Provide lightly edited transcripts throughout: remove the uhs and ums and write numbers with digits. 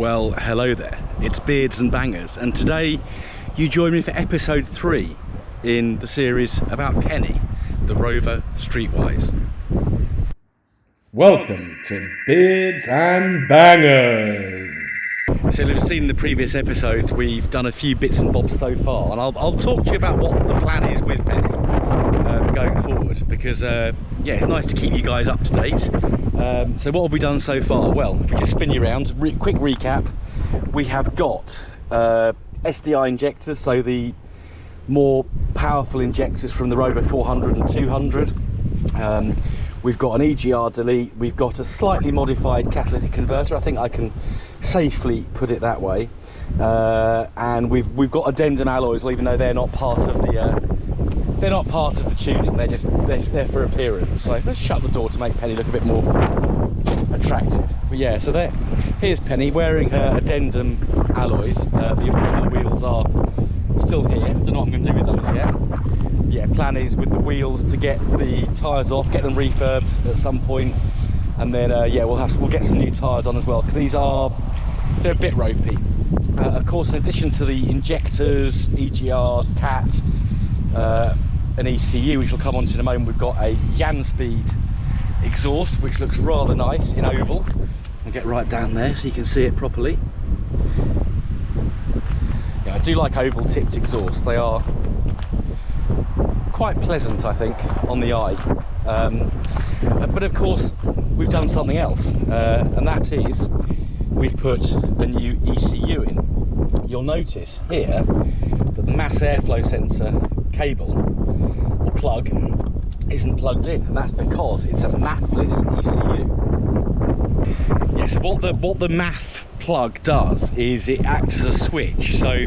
Well, hello there, it's Beards and Bangers, and today you join me for episode 3 in the series about Penny, the Rover Streetwise. Welcome to Beards and Bangers. So you've seen in the previous episodes we've done a few bits and bobs so far, and I'll talk to you about what the plan is with Penny going forward, because yeah, it's nice to keep you guys up to date. So what have we done so far? Well, if we just spin you around, quick recap, we have got SDI injectors, so the more powerful injectors from the Rover 400 and 200. We've got an EGR delete, we've got a slightly modified catalytic converter, I think I can safely put it that way, and we've got addendum alloys, well, even though they're not part of the tuning, they're there for appearance. So let's shut the door to make Penny look a bit more attractive. But yeah, so here's Penny wearing her addendum alloys. The original wheels are still here. I don't know what I'm going to do with those yet. Yeah, plan is with the wheels to get the tyres off, get them refurbed at some point, and then yeah, we'll get some new tyres on as well, because they're a bit ropey. Of course, in addition to the injectors, EGR, CAT, an ECU, which we'll come on to in a moment, we've got a Speed exhaust, which looks rather nice in oval. I'll get right down there so you can see it properly. Yeah, I do like oval tipped exhaust. They are quite pleasant, I think, on the eye. But of course, we've done something else, and that is we've put a new ECU in. You'll notice here that the mass airflow sensor cable or plug isn't plugged in, and that's because it's a MAF-less ECU. Yeah, so what the MAF plug does is it acts as a switch. So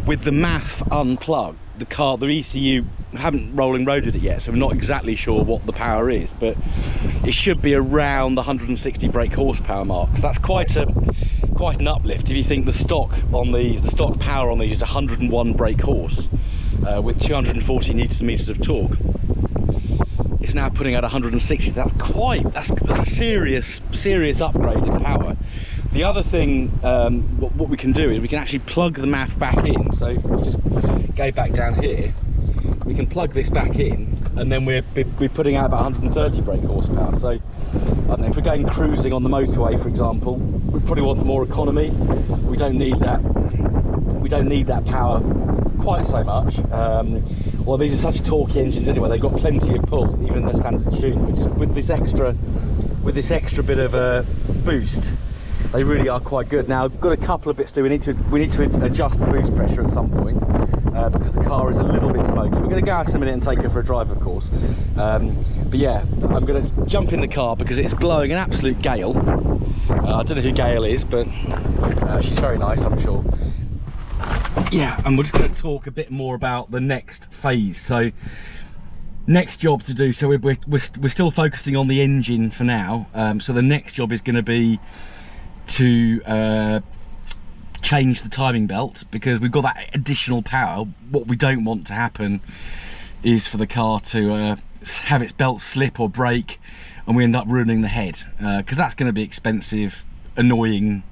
with the MAF unplugged, the ECU, haven't rolling roaded it yet, so we're not exactly sure what the power is, but it should be around the 160 brake horsepower mark. So that's quite an uplift. If you think the stock power on these is 101 brake horse with 240 newtons meters of torque. It's now putting out 160. That's a serious upgrade in power. The other thing, what we can do is we can actually plug the MAF back in. So if we just go back down here, we can plug this back in, and then we're putting out about 130 brake horsepower. So I don't know, if we're going cruising on the motorway, for example, we probably want more economy. We don't need that power quite so much. Well, these are such torquey engines anyway, they've got plenty of pull, even in their standard tune, but just with this extra bit of a boost, they really are quite good. Now, I've got a couple of bits to do. We need to adjust the boost pressure at some point, because the car is a little bit smoky. We're going to go out in a minute and take her for a drive, of course. But yeah, I'm going to jump in the car because it's blowing an absolute gale. I don't know who Gail is, but she's very nice, I'm sure. Yeah, and we're just going to talk a bit more about the next phase. So next job to do, so we're still focusing on the engine for now. So the next job is going to be to change the timing belt, because we've got that additional power. What we don't want to happen is for the car to have its belt slip or break and we end up ruining the head, because that's going to be expensive, annoying,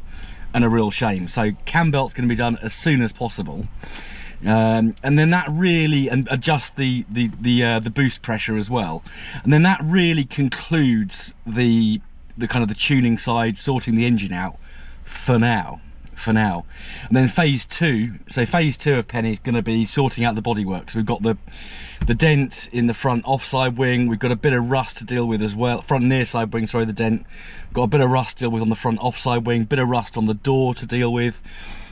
and a real shame. So cam belt's going to be done as soon as possible, and then that really, and adjust the boost pressure as well, and then that really concludes the kind of the tuning side, sorting the engine out for now. And then phase 2, so phase 2 of Penny is going to be sorting out the bodywork. So we've got the dent in the front offside wing, we've got a bit of rust to deal with as well, front near side wing, sorry, the dent, got a bit of rust to deal with on the front offside wing, bit of rust on the door to deal with,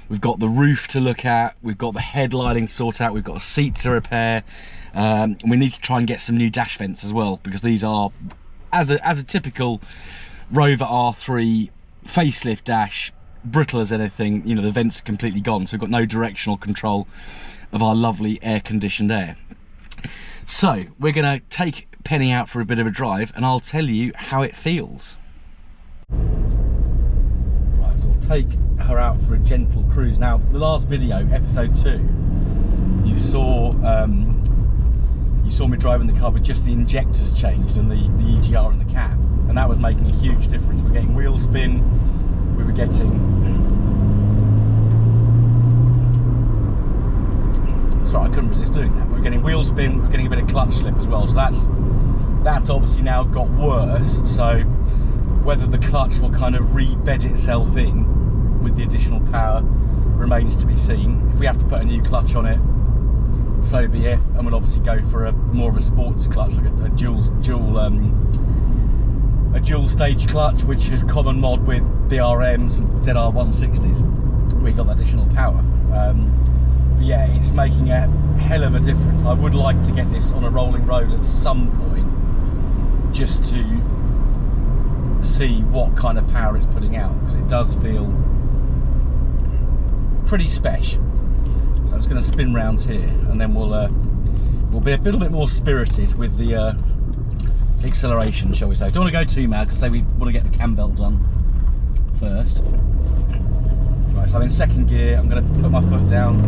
we've got the roof to look at, we've got the headlining to sort out, we've got a seat to repair, we need to try and get some new dash vents as well, because these are, as a typical Rover R3 facelift dash, brittle as anything, you know, the vents are completely gone, so we've got no directional control of our lovely air-conditioned air. So we're going to take Penny out for a bit of a drive, and I'll tell you how it feels. Right, so I'll take her out for a gentle cruise. Now, the last video, episode 2, you saw me driving the car with just the injectors changed and the EGR and the CAT, and that was making a huge difference. We're getting wheel spin, we were getting couldn't resist doing that. We're getting wheel spin, we're getting a bit of clutch slip as well, so that's obviously now got worse. So whether the clutch will kind of rebed itself in with the additional power remains to be seen. If we have to put a new clutch on it, so be it, and we'll obviously go for a more of a sports clutch, like a dual stage clutch, which is common mod with BRMs and ZR160s. We got that additional power. But yeah, it's making a hell of a difference. I would like to get this on a rolling road at some point, just to see what kind of power it's putting out, because it does feel pretty special. So I'm just going to spin round here, and then we'll be a little bit more spirited with the acceleration, shall we say. Don't want to go too mad, because we want to get the cam belt done first. Right, so I'm in second gear. I'm going to put my foot down.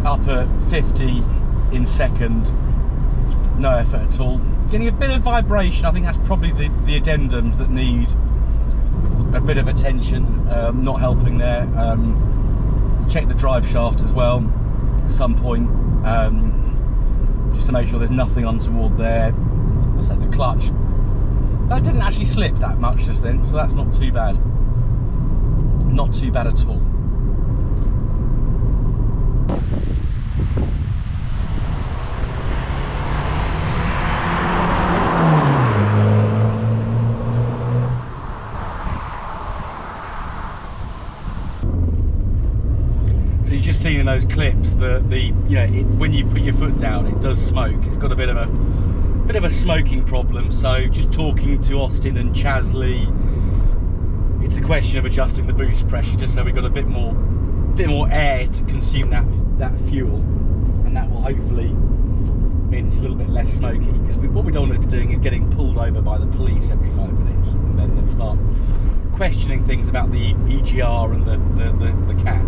Up at 50 in second. No effort at all. Getting a bit of vibration. I think that's probably the addendums that need a bit of attention. Not helping there. Check the drive shaft as well at some point, just to make sure there's nothing untoward there. I said the clutch, that didn't actually slip that much just then, so that's not too bad. Not too bad at all. So you've just seen in those clips that when you put your foot down, it does smoke. It's got a bit of a smoking problem. So just talking to Austin and Chasley, it's a question of adjusting the boost pressure, just so we've got a bit more air to consume that fuel, and that will hopefully mean it's a little bit less smoky. Because what we don't want to be doing is getting pulled over by the police every 5 minutes, and then we start questioning things about the EGR and the cat.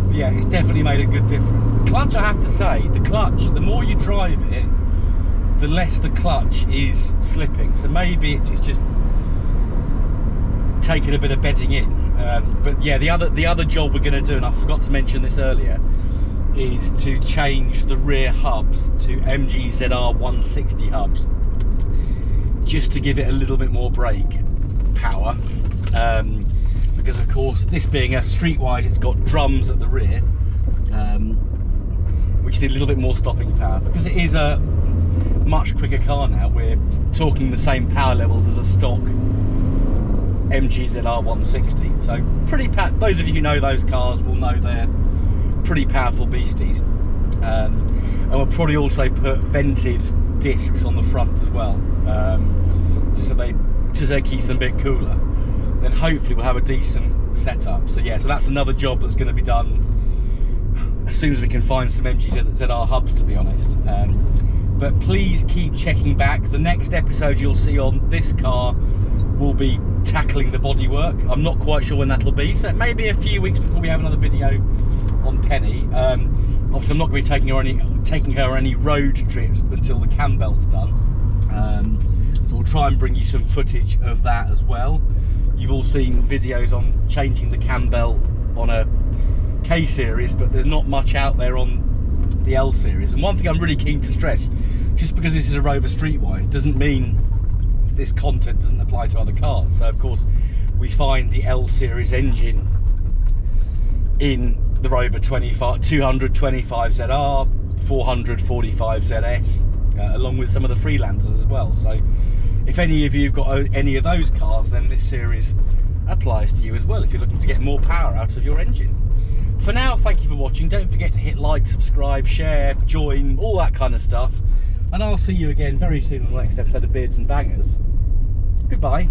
But yeah, it's definitely made a good difference. The clutch, I have to say, the more you drive it, the less the clutch is slipping. So maybe it's just taking a bit of bedding in. But yeah, the other job we're going to do, and I forgot to mention this earlier, is to change the rear hubs to MG ZR160 hubs, just to give it a little bit more brake power. Because of course, this being a Streetwise, it's got drums at the rear, which need a little bit more stopping power. Because it is a much quicker car now, we're talking the same power levels as a stock MG ZR160. So those of you who know those cars will know they're pretty powerful beasties. And we'll probably also put vented discs on the front as well, just so it keeps them a bit cooler. Then hopefully we'll have a decent setup. So yeah, so that's another job that's going to be done as soon as we can find some MG ZR hubs, to be honest. But please keep checking back. The next episode you'll see on this car will be tackling the bodywork. I'm not quite sure when that'll be, so it may be a few weeks before we have another video on Penny. Obviously I'm not going to be taking her any road trips until the cam belt's done. So we'll try and bring you some footage of that as well. You've all seen videos on changing the cam belt on a K series, but there's not much out there on the L series. And one thing I'm really keen to stress, just because this is a Rover Streetwise doesn't mean this content doesn't apply to other cars. So of course we find the L series engine in the Rover 225 ZR, 445 ZS, along with some of the Freelancers as well. So if any of you have got any of those cars, then this series applies to you as well, if you're looking to get more power out of your engine. For now, thank you for watching. Don't forget to hit like, subscribe, share, join, all that kind of stuff. And I'll see you again very soon on the next episode of Beards and Bangers. Goodbye.